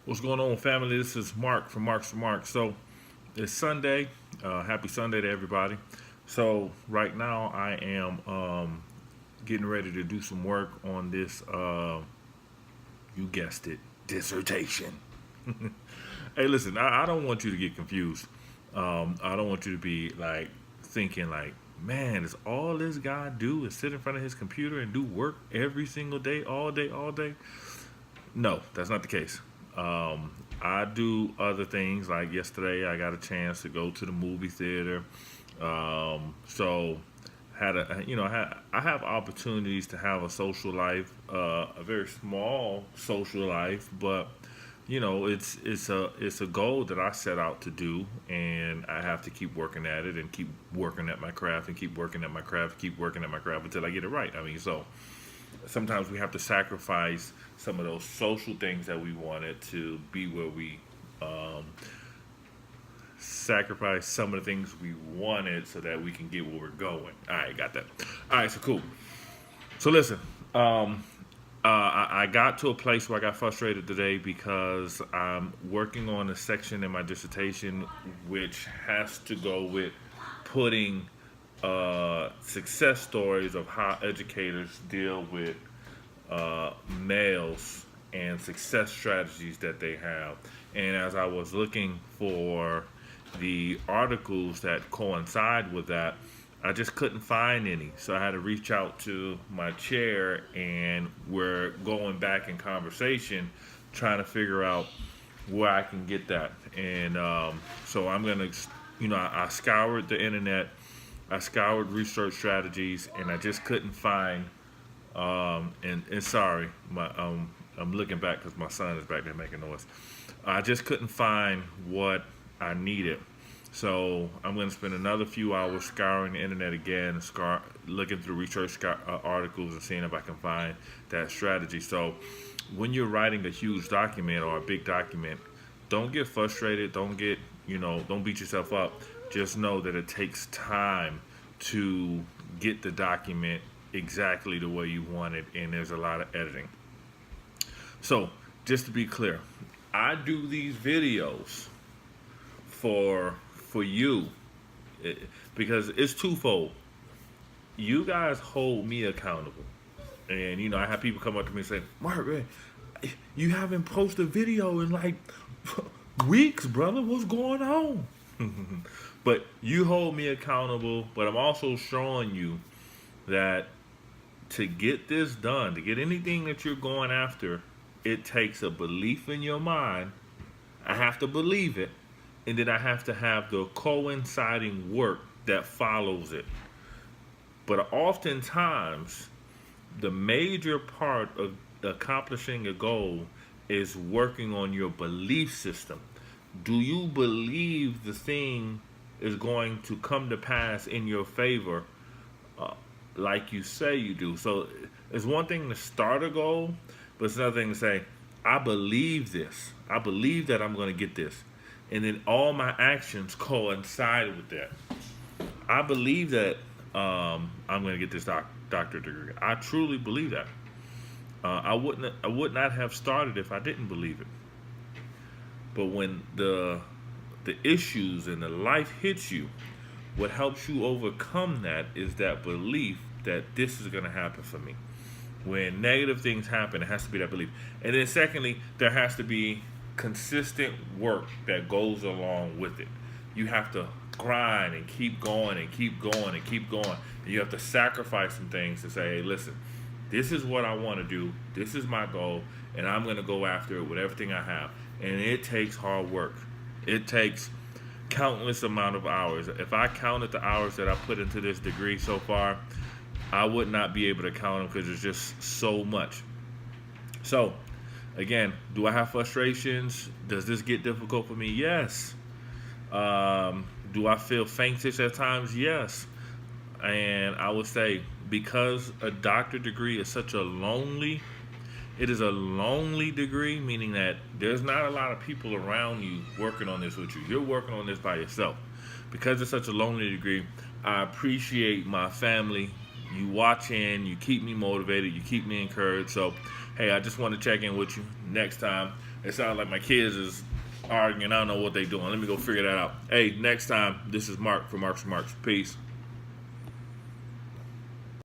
What's going on, family? This is Mark from Marks for Mark. So it's Sunday. Happy Sunday to everybody. So right now I am getting ready to do some work on this. You guessed it, dissertation. Hey, listen, I don't want you to get confused. I don't want you to be like thinking like, man, is all this guy do is sit in front of his computer and do work every single day, all day, all day? No, that's not the case. I do other things. Like yesterday, I got a chance to go to the movie theater. So had a I have opportunities to have a social life, a very small social life, but it's a goal that I set out to do, and I have to keep working at it and keep working at my craft and keep working at my craft, keep working at my craft until I get it right. I mean, so sometimes we have to sacrifice some of those social things that we wanted to be where we um, sacrifice some of the things we wanted so that we can get where we're going. All right, got that. All right, so cool. So listen, I got to a place where I got frustrated today because I'm working on a section in my dissertation which has to go with putting success stories of how educators deal with males and success strategies that they have. And as I was looking for the articles that coincide with that, I just couldn't find any. So I had to reach out to my chair, and we're going back in conversation trying to figure out where I can get that. And so I'm going to, I scoured the internet, I scoured research strategies, and I just couldn't find and sorry, I'm looking back because my son is back there making noise. I just couldn't find what I needed. So I'm going to spend another few hours scouring the internet again, looking through articles and seeing if I can find that strategy. So when you're writing a huge document or a big document, don't get frustrated. Don't beat yourself up. Just know that it takes time to get the document exactly the way you want it, and there's a lot of editing. So, just to be clear, I do these videos for you because it's twofold. You guys hold me accountable, and I have people come up to me and say, "Mark, man, you haven't posted a video in like weeks, brother. What's going on?" But you hold me accountable, but I'm also showing you that to get this done, to get anything that you're going after, it takes a belief in your mind. I have to believe it, and then I have to have the coinciding work that follows it. But oftentimes, the major part of accomplishing a goal is working on your belief system. Do you believe the thing is going to come to pass in your favor uh, like you say you do? So it's one thing to start a goal, but it's another thing to say, I believe this. I believe that I'm going to get this. And then all my actions coincide with that. I believe that I'm going to get this doctorate degree. I truly believe that. I would not have started if I didn't believe it. But when the issues and the life hits you, what helps you overcome that is that belief that this is going to happen for me. When negative things happen, it has to be that belief. And then, secondly, there has to be consistent work that goes along with it. You have to grind and keep going and keep going and keep going. And you have to sacrifice some things to say, hey, listen, this is what I want to do. This is my goal, and I'm going to go after it with everything I have. And it takes hard work. It takes countless amount of hours. If I counted the hours that I put into this degree so far, I would not be able to count them because it's just so much. So, again, do I have frustrations? Does this get difficult for me? Yes. Do I feel faintish at times? Yes. And I would say because a doctorate degree is such a lonely it is a lonely degree, meaning that there's not a lot of people around you working on this with you. You're working on this by yourself. Because it's such a lonely degree, I appreciate my family. You watch in, you keep me motivated, you keep me encouraged. So, hey, I just want to check in with you next time. It sounds like my kids is arguing. I don't know what they doing. Let me go figure that out. Hey, next time, this is Mark from Marks and Marks. Peace.